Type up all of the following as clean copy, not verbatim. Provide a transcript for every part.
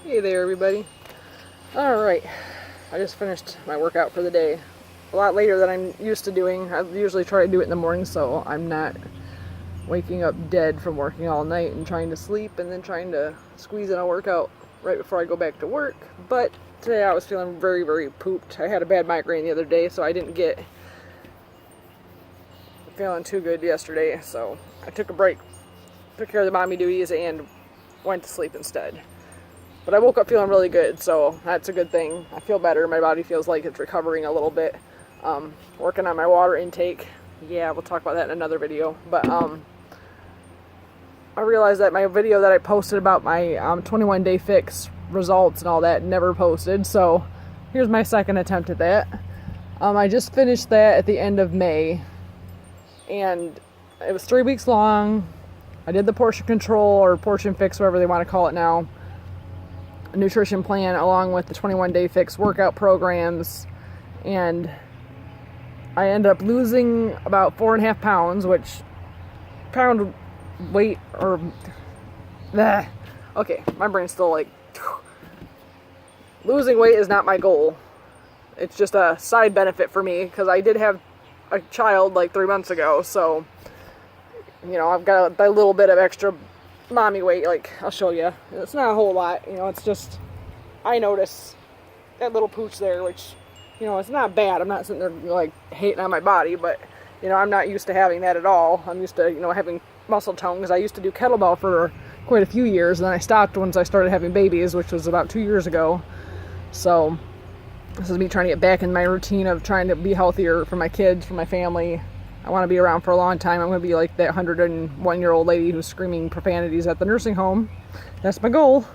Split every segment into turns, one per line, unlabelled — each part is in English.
Hey there, everybody. Alright, I just finished my workout for the day. A lot later than I'm used to doing. I usually try to do it in the morning so I'm not waking up dead from working all night and trying to sleep and then trying to squeeze in a workout right before I go back to work. But today I was feeling very, very pooped. I had a bad migraine the other day, so I didn't get feeling too good yesterday. So I took a break, took care of the mommy duties, and went to sleep instead. But I woke up feeling really good, so that's a good thing. I feel better. My body feels like it's recovering a little bit. Working on my water intake. Yeah, we'll talk about that in another video. But I realized that my video that I posted about my 21-day fix results and all that never posted. So here's my second attempt at that. I just finished that at the end of May. And it was 3 weeks long. I did the portion control or portion fix, whatever they want to call it now. Nutrition plan along with the 21-day fix workout programs, and I ended up losing about 4.5 pounds, which pound weight or okay, my brain's still like losing weight is not my goal. It's just a side benefit for me because I did have a child like 3 months ago, so you know I've got a little bit of extra mommy weight. Like, I'll show you. It's not a whole lot, you know, it's just, I notice that little pooch there, which, you know, it's not bad. I'm not sitting there, like, hating on my body, but, you know, I'm not used to having that at all. I'm used to, you know, having muscle tone, because I used to do kettlebell for quite a few years, and then I stopped once I started having babies, which was about 2 years ago. So, this is me trying to get back in my routine of trying to be healthier for my kids, for my family. I want to be around for a long time. I'm going to be like that 101-year-old lady who's screaming profanities at the nursing home. That's my goal.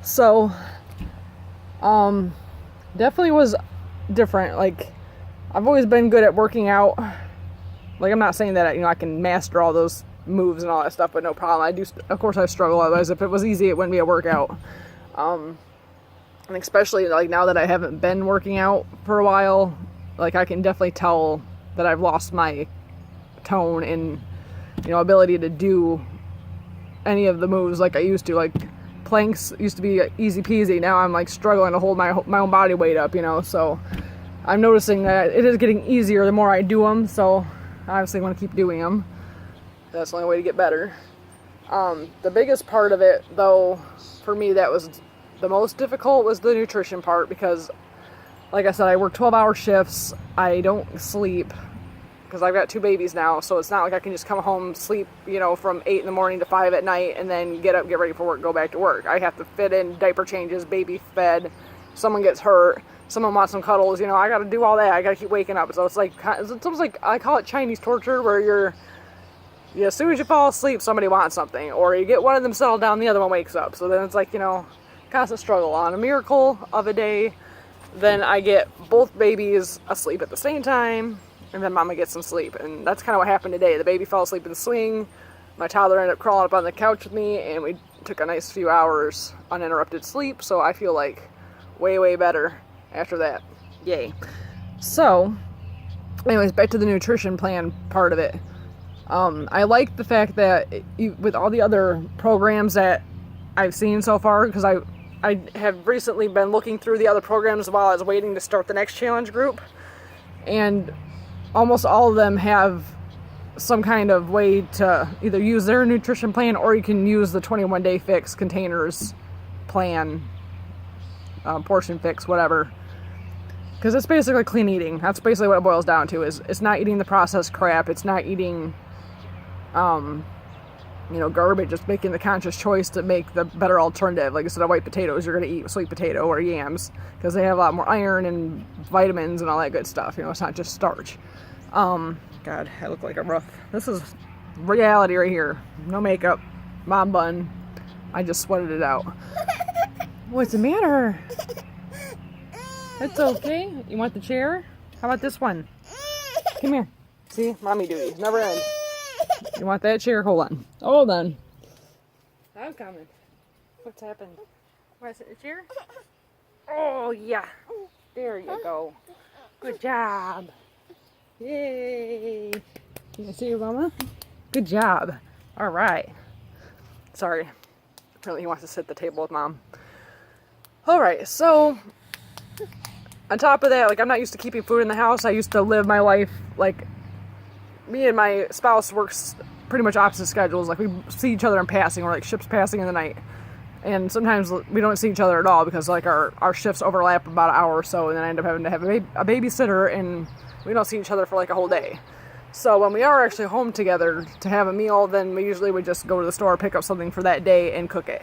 So, definitely was different. Like, I've always been good at working out. Like, I'm not saying that, you know, I can master all those moves and all that stuff, but no problem. I do, of course I struggle. Otherwise, if it was easy, it wouldn't be a workout. And especially, like, now that I haven't been working out for a while, like, I can definitely tell that I've lost my tone and, you know, ability to do any of the moves like I used to. Like, planks used to be easy peasy. Now I'm like struggling to hold my own body weight up, you know. So I'm noticing that it is getting easier the more I do them. So I obviously want to keep doing them. That's the only way to get better. The biggest part of it, though, for me that was the most difficult was the nutrition part, because like I said, I work 12-hour shifts. I don't sleep because I've got 2 babies now, so it's not like I can just come home, sleep, you know, from 8 in the morning to 5 at night, and then get up, get ready for work, go back to work. I have to fit in diaper changes, baby fed, someone gets hurt, someone wants some cuddles, you know, I gotta do all that. I gotta keep waking up. So it's like, it's almost like, I call it Chinese torture, where as soon as you fall asleep, somebody wants something, or you get one of them settled down, the other one wakes up. So then it's like, you know, constant struggle. On a miracle of a day, then I get both babies asleep at the same time, and then mama gets some sleep. And that's kind of what happened today. The baby fell asleep in the swing. My toddler ended up crawling up on the couch with me, and we took a nice few hours uninterrupted sleep. So I feel like way, way better after that. Yay. So, anyways, back to the nutrition plan part of it. I like the fact that with all the other programs that I've seen so far, because I have recently been looking through the other programs while I was waiting to start the next challenge group, and almost all of them have some kind of way to either use their nutrition plan, or you can use the 21-day fix containers plan, portion fix, whatever, because it's basically clean eating. That's basically what it boils down to. Is it's not eating the processed crap, it's not eating you know, garbage, just making the conscious choice to make the better alternative. Like, instead of white potatoes, you're going to eat sweet potato or yams, because they have a lot more iron and vitamins and all that good stuff. You know, it's not just starch. God, I look like I'm rough. This is reality right here. No makeup, mom bun. I just sweated it out. What's the matter? It's okay. You want the chair? How about this one? Come here. See, mommy duty never ends. You want that chair? Hold on. Hold on. I'm coming. What's happened? Want to sit in the chair? Oh, yeah. There you go. Good job. Yay. You see your mama? Good job. All right. Sorry. Apparently he wants to sit at the table with mom. Alright, so on top of that, like, I'm not used to keeping food in the house. I used to live my life, like, me and my spouse works pretty much opposite schedules. Like, we see each other in passing. We're like ships passing in the night. And sometimes we don't see each other at all because, like, our shifts overlap about an hour or so, and then I end up having to have a babysitter, and we don't see each other for, like, a whole day. So when we are actually home together to have a meal, then we usually would just go to the store, pick up something for that day, and cook it.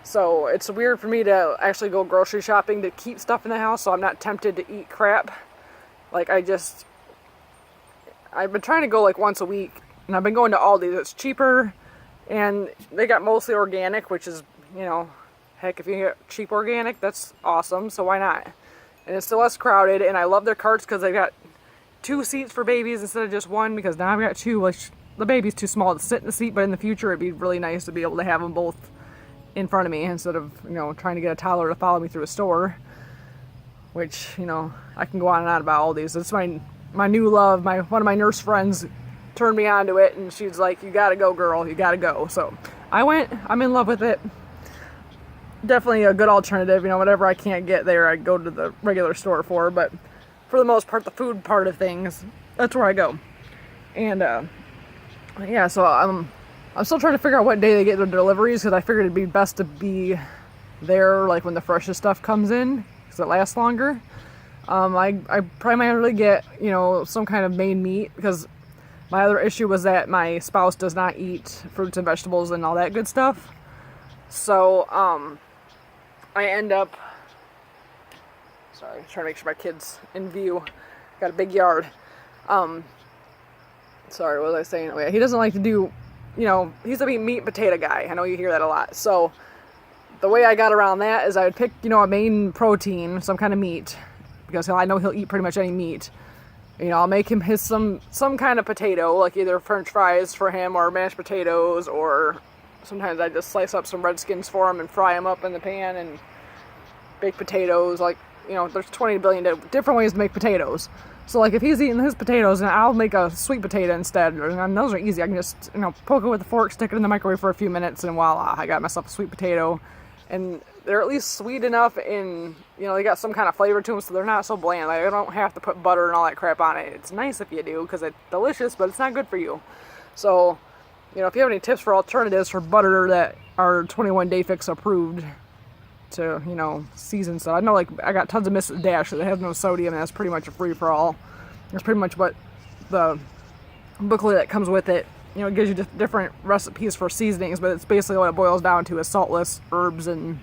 So it's weird for me to actually go grocery shopping to keep stuff in the house, so I'm not tempted to eat crap. Like, I've been trying to go like once a week, and I've been going to Aldi's. It's cheaper, and they got mostly organic, which is, you know, heck, if you get cheap organic, that's awesome, so why not? And it's still less crowded, and I love their carts because they got 2 seats for babies instead of just 1, because now I've got 2, like, the baby's too small to sit in the seat, but in the future it'd be really nice to be able to have them both in front of me instead of, you know, trying to get a toddler to follow me through a store, which, you know, I can go on and on about all these. It's my new love. One of my nurse friends turned me on to it, and she's like, you gotta go, girl, you gotta go. So I went. I'm in love with it. Definitely a good alternative. You know, whatever I can't get there, I go to the regular store for, but for the most part, the food part of things, that's where I go. And yeah, so I'm still trying to figure out what day they get their deliveries, because I figured it'd be best to be there like when the freshest stuff comes in, because it lasts longer. I primarily get, you know, some kind of main meat, because my other issue was that my spouse does not eat fruits and vegetables and all that good stuff. So I end up, sorry, trying to make sure my kid's in view. Got a big yard. Sorry, what was I saying? Oh, yeah, he doesn't like to do, you know, he's a meat and potato guy. I know you hear that a lot. So the way I got around that is I would pick, you know, a main protein, some kind of meat, because I know he'll eat pretty much any meat. You know, I'll make him some kind of potato, like either French fries for him or mashed potatoes, or sometimes I just slice up some Redskins for him and fry them up in the pan, and baked potatoes. Like, you know, there's 20 billion different ways to make potatoes. So, like, if he's eating his potatoes, and I'll make a sweet potato instead. And those are easy. I can just, you know, poke it with a fork, stick it in the microwave for a few minutes, and voila, I got myself a sweet potato. And they're at least sweet enough, and, you know, they got some kind of flavor to them, so they're not so bland. Like, I don't have to put butter and all that crap on it. It's nice if you do, because it's delicious, but it's not good for you. So, you know, if you have any tips for alternatives for butter that are 21 Day Fix approved to, you know, season stuff. I know, like, I got tons of Mrs. Dash that has no sodium, and that's pretty much a free-for-all. That's pretty much what the booklet that comes with it, you know, it gives you different recipes for seasonings, but it's basically what it boils down to is saltless herbs and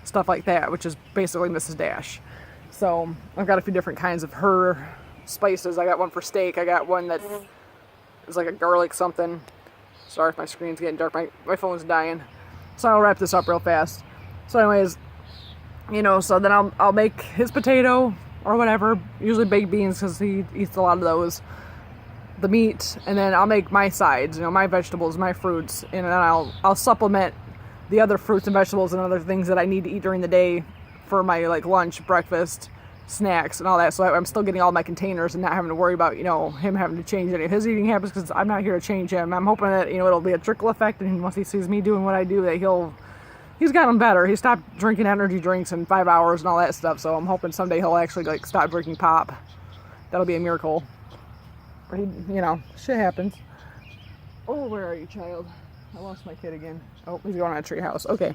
stuff like that, which is basically Mrs. Dash. So I've got a few different kinds of her spices. I got one for steak. I got one that is like a garlic something. Sorry if my screen's getting dark. My phone's dying. So I'll wrap this up real fast. So anyways, you know, so then I'll make his potato or whatever, usually baked beans because he eats a lot of those, the meat, and then I'll make my sides, you know, my vegetables, my fruits, and then I'll supplement the other fruits and vegetables and other things that I need to eat during the day for my, like, lunch, breakfast, snacks, and all that, so I'm still getting all my containers and not having to worry about, you know, him having to change any of his eating habits, because I'm not here to change him. I'm hoping that, you know, it'll be a trickle effect, and once he sees me doing what I do, that he's gotten better. He stopped drinking energy drinks in 5 hours and all that stuff, so I'm hoping someday he'll actually, like, stop drinking pop. That'll be a miracle. Or he, you know, shit happens. Oh, where are you, child? I lost my kid again. Oh, he's going on a tree house. Okay.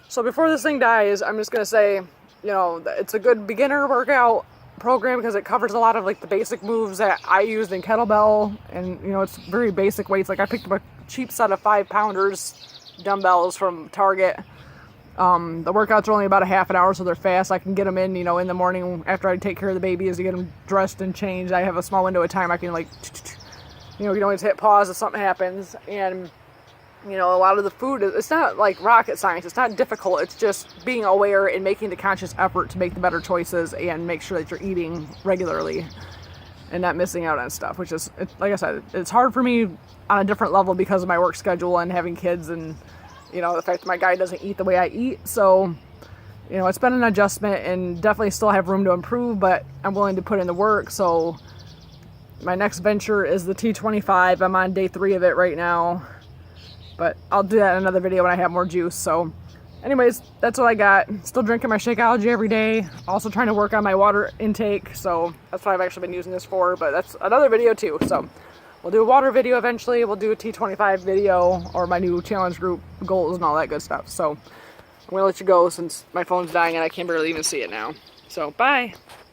So before this thing dies, I'm just going to say, you know, it's a good beginner workout program because it covers a lot of, like, the basic moves that I used in kettlebell, and, you know, it's very basic weights. Like, I picked up a cheap set of 5-pounders dumbbells from Target. The workouts are only about a half an hour, so they're fast. I can get them in, you know, in the morning after I take care of the babies to get them dressed and changed. I have a small window of time. I can, like, you know, you can always hit pause if something happens. And, you know, a lot of the food, it's not like rocket science. It's not difficult. It's just being aware and making the conscious effort to make the better choices and make sure that you're eating regularly and not missing out on stuff, which is, like I said, it's hard for me on a different level because of my work schedule and having kids and, you know, the fact that my guy doesn't eat the way I eat. So, you know, it's been an adjustment and definitely still have room to improve, but I'm willing to put in the work. So my next venture is the T25. I'm on day 3 of it right now, but I'll do that in another video when I have more juice. So anyways, that's what I got. Still drinking my Shakeology every day. Also trying to work on my water intake, so that's what I've actually been using this for, but that's another video too. So we'll do a water video eventually. We'll do a T25 video, or my new challenge group goals and all that good stuff. So I'm gonna let you go since my phone's dying and I can barely even see it now. So bye.